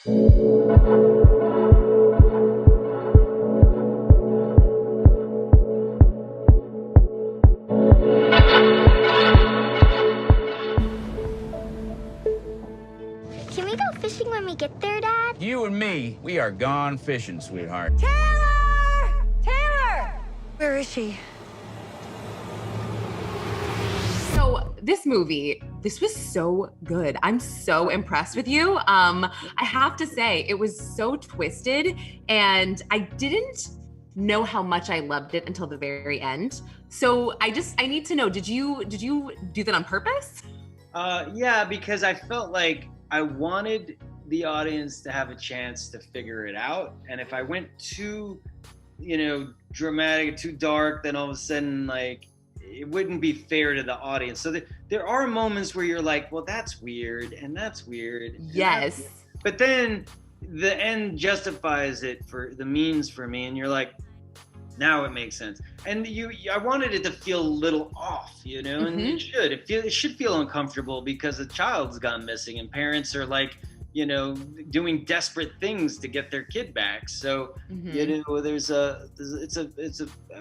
Can we go fishing when we get there, Dad? You and me, we are gone fishing, sweetheart. Taylor! Taylor! Where is she? So this movie, this was so good. I'm so impressed with you. I have to say, it was so twisted, and I didn't know how much I loved it until the very end. So I need to know, did you do that on purpose? Yeah, because I felt like I wanted the audience to have a chance to figure it out. And if I went too, dramatic, too dark, then all of a sudden, like, it wouldn't be fair to the audience. So there are moments where you're like, well, that's weird, and that's weird. Yes. But then the end justifies it for the means for me, and you're like, now it makes sense. And I wanted it to feel a little off, and it should. It should feel uncomfortable because a child's gone missing, and parents are like, doing desperate things to get their kid back. So, I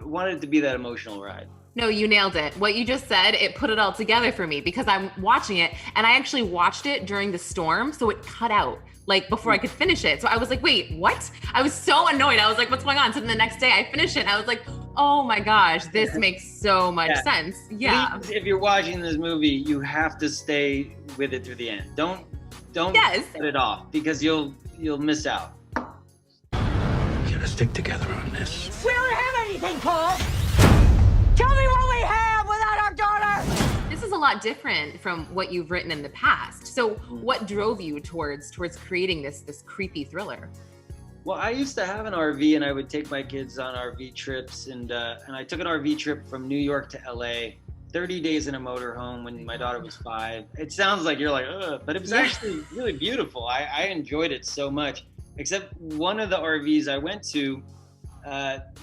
wanted it to be that emotional ride. No, you nailed it. What you just said, it put it all together for me because I'm watching it, and I actually watched it during the storm, so it cut out like before I could finish it. So I was like, wait, what? I was so annoyed. I was like, what's going on? So then the next day I finished it, and I was like, oh my gosh, this makes so much sense. Yeah. Please, if you're watching this movie, you have to stay with it through the end. Don't cut it off because you'll miss out. We gotta stick together on this. We don't have anything, Paul! Tell me what we have without our daughter! This is a lot different from what you've written in the past. So what drove you towards creating this creepy thriller? Well, I used to have an RV, and I would take my kids on RV trips, and I took an RV trip from New York to LA, 30 days in a motorhome when my daughter was 5. It sounds like you're like, ugh, but it was actually really beautiful. I enjoyed it so much, except one of the RVs I went to,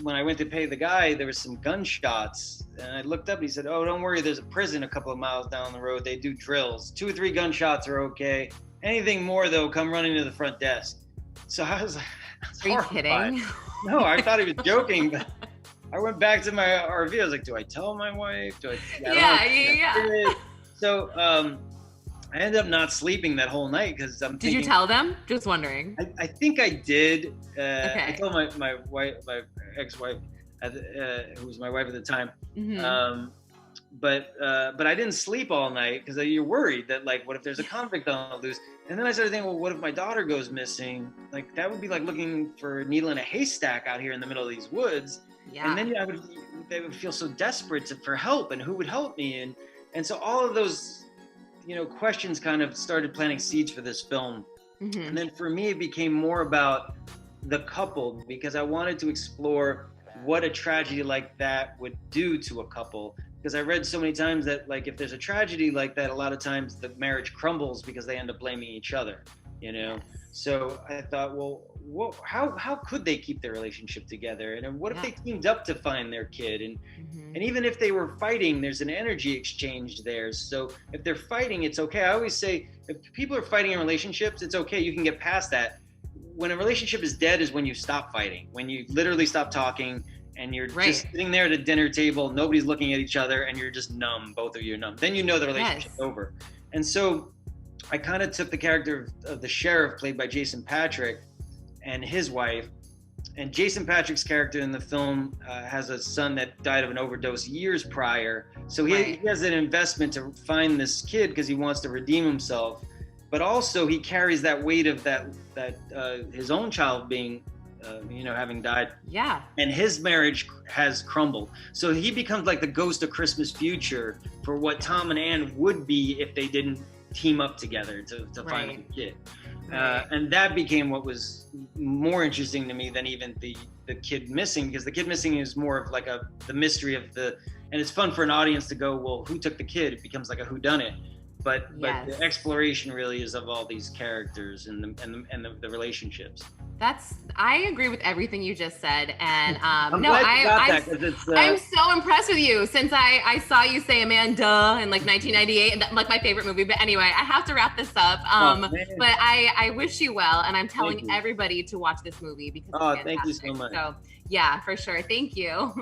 when I went to pay the guy, there was some gunshots, and I looked up and he said, oh, don't worry, there's a prison a couple of miles down the road. They do drills. 2 or 3 gunshots are okay. Anything more, though, come running to the front desk. So I was like, are you kidding? No, I thought he was joking, but I went back to my RV. I was like, do I tell my wife? Yeah. So I ended up not sleeping that whole night because I'm thinking. Did you tell them? Just wondering. I think I did. Okay. I told my wife, my ex-wife, who was my wife at the time. But I didn't sleep all night because you're worried that, like, what if there's a convict on the loose? And then I started thinking, well, what if my daughter goes missing? Like, that would be like looking for a needle in a haystack out here in the middle of these woods. Yeah. And then they would feel so desperate for help, and who would help me? And so all of those, questions kind of started planting seeds for this film. And then for me, it became more about the couple because I wanted to explore what a tragedy like that would do to a couple. Because I read so many times that, like, if there's a tragedy like that, a lot of times the marriage crumbles because they end up blaming each other, So I thought, well, how could they keep their relationship together? And what if they teamed up to find their kid? And even if they were fighting, there's an energy exchange there. So if they're fighting, it's okay. I always say, if people are fighting in relationships, it's okay. You can get past that. When a relationship is dead is when you stop fighting, when you literally stop talking, and you're just sitting there at a dinner table, nobody's looking at each other, and you're just numb, both of you are numb. Then you know the relationship's over. And so I kind of took the character of the sheriff played by Jason Patric and his wife, and Jason Patric's character in the film has a son that died of an overdose years prior. So he has an investment to find this kid because he wants to redeem himself, but also he carries that weight of that his own child being having died. Yeah. And his marriage has crumbled. So he becomes like the ghost of Christmas future for what Tom and Ann would be if they didn't team up together to find the kid. And that became what was more interesting to me than even the kid missing, because the kid missing is more of like the mystery of and it's fun for an audience to go, well, who took the kid? It becomes like a whodunit. but Yes. the exploration really is of all these characters and the relationships. I agree with everything you just said, and I'm glad you got that, 'cause it's, I'm so impressed with you since I saw you say Amanda in like 1998, and like my favorite movie. But anyway, I have to wrap this up. But I wish you well, and I'm telling everybody to watch this movie because it's fantastic. Thank you so much. So yeah, for sure. Thank you.